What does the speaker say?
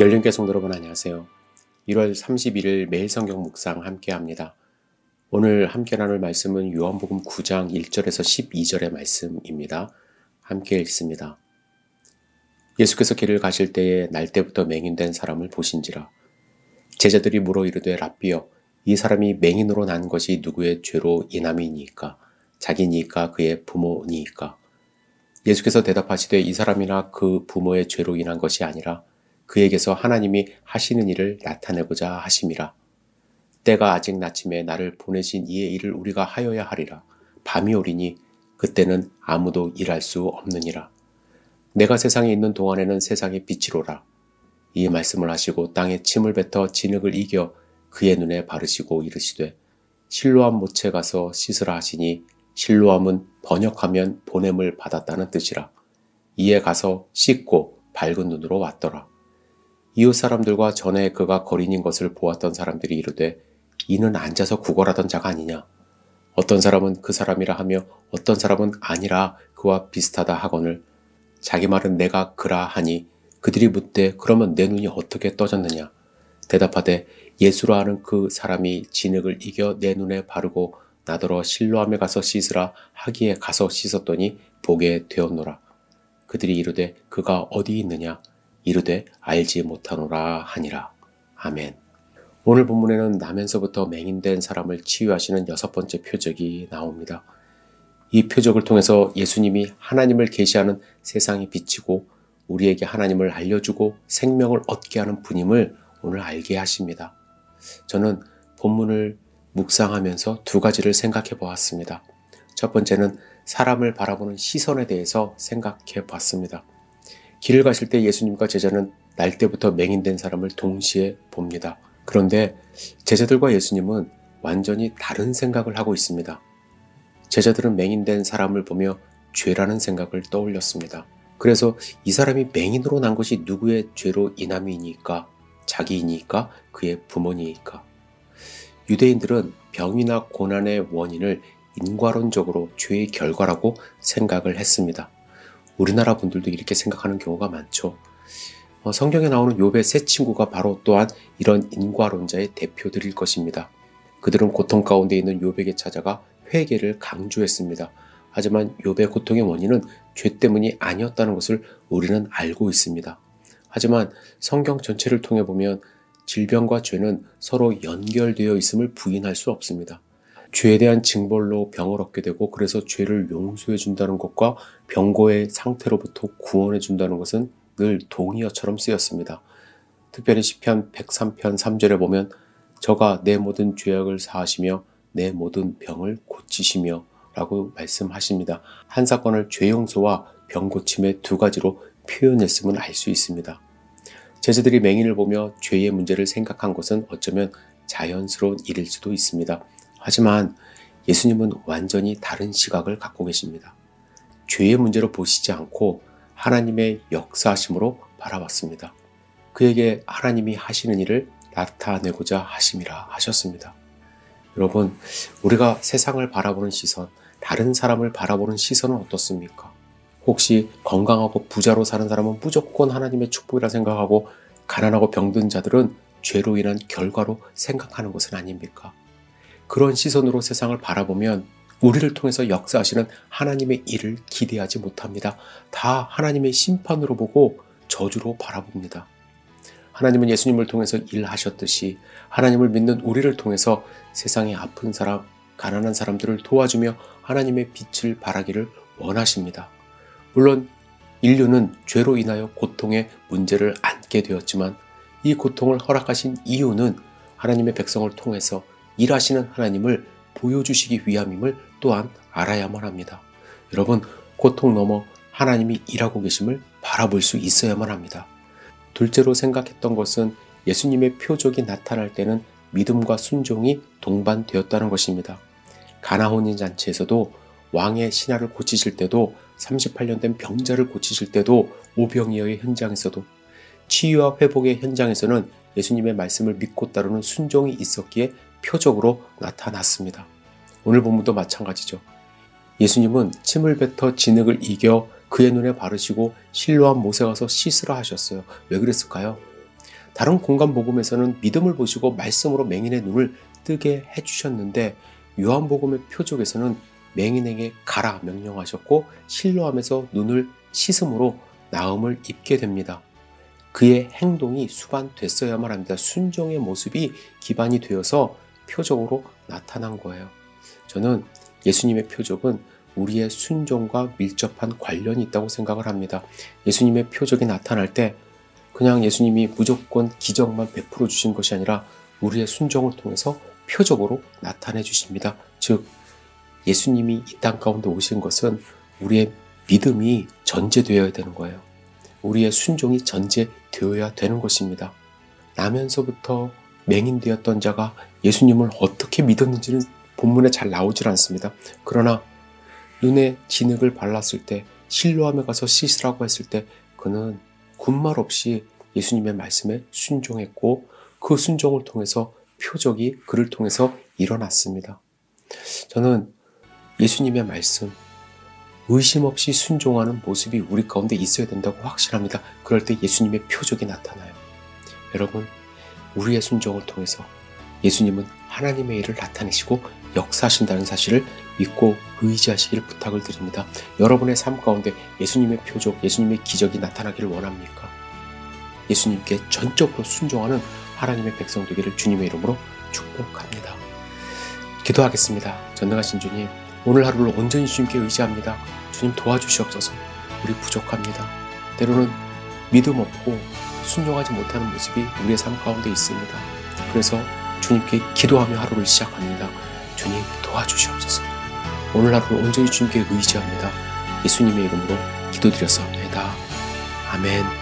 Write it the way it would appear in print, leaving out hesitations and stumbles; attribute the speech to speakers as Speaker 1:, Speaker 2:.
Speaker 1: 열린교회 성도 여러분 안녕하세요. 1월 31일 매일 성경 묵상 함께합니다. 오늘 함께 나눌 말씀은 요한복음 9장 1절에서 12절의 말씀입니다. 함께 읽습니다. 예수께서 길을 가실 때에 날때부터 맹인된 사람을 보신지라. 제자들이 물어 이르되 랍비여, 이 사람이 맹인으로 난 것이 누구의 죄로 인함이니이까? 자기니이까 그의 부모니이까? 예수께서 대답하시되 이 사람이나 그 부모의 죄로 인한 것이 아니라 그에게서 하나님이 하시는 일을 나타내고자 하심이라. 때가 아직 낮침에 나를 보내신 이의 일을 우리가 하여야 하리라. 밤이 오리니 그때는 아무도 일할 수 없느니라. 내가 세상에 있는 동안에는 세상의 빛이로라. 이 말씀을 하시고 땅에 침을 뱉어 진흙을 이겨 그의 눈에 바르시고 이르시되 실로암 못에 가서 씻으라 하시니 실로암은 번역하면 보냄을 받았다는 뜻이라. 이에 가서 씻고 밝은 눈으로 왔더라. 이웃 사람들과 전에 그가 거린인 것을 보았던 사람들이 이르되 이는 앉아서 구걸하던 자가 아니냐. 어떤 사람은 그 사람이라 하며 어떤 사람은 아니라 그와 비슷하다 하거늘 자기 말은 내가 그라 하니 그들이 묻되 그러면 내 눈이 어떻게 떠졌느냐. 대답하되 예수라 하는 그 사람이 진흙을 이겨 내 눈에 바르고 나더러 실로암에 가서 씻으라 하기에 가서 씻었더니 보게 되었노라. 그들이 이르되 그가 어디 있느냐. 이르되 알지 못하노라 하니라. 아멘. 오늘 본문에는 나면서부터 맹인된 사람을 치유하시는 6번째 표적이 나옵니다. 이 표적을 통해서 예수님이 하나님을 계시하는 세상의 빛이고 우리에게 하나님을 알려주고 생명을 얻게 하는 분임을 오늘 알게 하십니다. 저는 본문을 묵상하면서 두 가지를 생각해 보았습니다. 첫 번째는 사람을 바라보는 시선에 대해서 생각해 봤습니다. 길을 가실 때 예수님과 제자는 날때부터 맹인된 사람을 동시에 봅니다. 그런데 제자들과 예수님은 완전히 다른 생각을 하고 있습니다. 제자들은 맹인된 사람을 보며 죄라는 생각을 떠올렸습니다. 그래서 이 사람이 맹인으로 난 것이 누구의 죄로 인함이니까? 자기이니까? 그의 부모니까? 유대인들은 병이나 고난의 원인을 인과론적으로 죄의 결과라고 생각을 했습니다. 우리나라 분들도 이렇게 생각하는 경우가 많죠. 성경에 나오는 욥의 세 친구가 바로 또한 이런 인과론자의 대표들일 것입니다. 그들은 고통 가운데 있는 욥에게 찾아가 회개를 강조했습니다. 하지만 욥의 고통의 원인은 죄 때문이 아니었다는 것을 우리는 알고 있습니다. 하지만 성경 전체를 통해 보면 질병과 죄는 서로 연결되어 있음을 부인할 수 없습니다. 죄에 대한 징벌로 병을 얻게 되고 그래서 죄를 용서해 준다는 것과 병고의 상태로부터 구원해 준다는 것은 늘 동의어처럼 쓰였습니다. 특별히 시편 103편 3절에 보면 저가 내 모든 죄악을 사하시며 내 모든 병을 고치시며 라고 말씀하십니다. 한 사건을 죄 용서와 병 고침의 두 가지로 표현했음을 알 수 있습니다. 제자들이 맹인을 보며 죄의 문제를 생각한 것은 어쩌면 자연스러운 일일 수도 있습니다. 하지만 예수님은 완전히 다른 시각을 갖고 계십니다. 죄의 문제로 보시지 않고 하나님의 역사하심으로 바라봤습니다. 그에게 하나님이 하시는 일을 나타내고자 하심이라 하셨습니다. 여러분, 우리가 세상을 바라보는 시선, 다른 사람을 바라보는 시선은 어떻습니까? 혹시 건강하고 부자로 사는 사람은 무조건 하나님의 축복이라 생각하고 가난하고 병든 자들은 죄로 인한 결과로 생각하는 것은 아닙니까? 그런 시선으로 세상을 바라보면 우리를 통해서 역사하시는 하나님의 일을 기대하지 못합니다. 다 하나님의 심판으로 보고 저주로 바라봅니다. 하나님은 예수님을 통해서 일하셨듯이 하나님을 믿는 우리를 통해서 세상의 아픈 사람, 가난한 사람들을 도와주며 하나님의 빛을 발하기를 원하십니다. 물론 인류는 죄로 인하여 고통의 문제를 안게 되었지만 이 고통을 허락하신 이유는 하나님의 백성을 통해서 일하시는 하나님을 보여주시기 위함임을 또한 알아야만 합니다. 여러분, 고통 넘어 하나님이 일하고 계심을 바라볼 수 있어야만 합니다. 둘째로 생각했던 것은 예수님의 표적이 나타날 때는 믿음과 순종이 동반되었다는 것입니다. 가나 혼인잔치에서도 왕의 신하를 고치실 때도 38년 된 병자를 고치실 때도 오병이어의 현장에서도 치유와 회복의 현장에서는 예수님의 말씀을 믿고 따르는 순종이 있었기에 표적으로 나타났습니다. 오늘 본문도 마찬가지죠. 예수님은 침을 뱉어 진흙을 이겨 그의 눈에 바르시고 실로암 못에 가서 씻으라 하셨어요. 왜 그랬을까요? 다른 공간 복음에서는 믿음을 보시고 말씀으로 맹인의 눈을 뜨게 해주셨는데 요한복음의 표적에서는 맹인에게 가라 명령하셨고 실로암에서 눈을 씻음으로 나음을 입게 됩니다. 그의 행동이 수반됐어야만 합니다. 순종의 모습이 기반이 되어서 표적으로 나타난 거예요. 저는 예수님의 표적은 우리의 순종과 밀접한 관련이 있다고 생각을 합니다. 예수님의 표적이 나타날 때 그냥 예수님이 무조건 기적만 베풀어 주신 것이 아니라 우리의 순종을 통해서 표적으로 나타내 주십니다. 즉 예수님이 이 땅 가운데 오신 것은 우리의 믿음이 전제되어야 되는 거예요. 우리의 순종이 전제되어야 되는 것입니다. 나면서부터 맹인되었던 자가 예수님을 어떻게 믿었는지는 본문에 잘 나오질 않습니다. 그러나 눈에 진흙을 발랐을 때 실로암에 가서 씻으라고 했을 때 그는 군말 없이 예수님의 말씀에 순종했고 그 순종을 통해서 표적이 그를 통해서 일어났습니다. 저는 예수님의 말씀, 의심 없이 순종하는 모습이 우리 가운데 있어야 된다고 확신합니다. 그럴 때 예수님의 표적이 나타나요. 여러분, 우리의 순종을 통해서 예수님은 하나님의 일을 나타내시고 역사하신다는 사실을 믿고 의지하시기를 부탁을 드립니다. 여러분의 삶 가운데 예수님의 표적, 예수님의 기적이 나타나기를 원합니까? 예수님께 전적으로 순종하는 하나님의 백성 되기를 주님의 이름으로 축복합니다. 기도하겠습니다. 전능하신 주님, 오늘 하루를 온전히 주님께 의지합니다. 주님 도와주시옵소서. 우리 부족합니다. 때로는 믿음 없고 순종하지 못하는 모습이 우리의 삶 가운데 있습니다. 그래서 주님께 기도하며 하루를 시작합니다. 주님 도와주시옵소서. 오늘 하루를 온전히 주님께 의지합니다. 예수님의 이름으로 기도드렸사옵나이다. 아멘.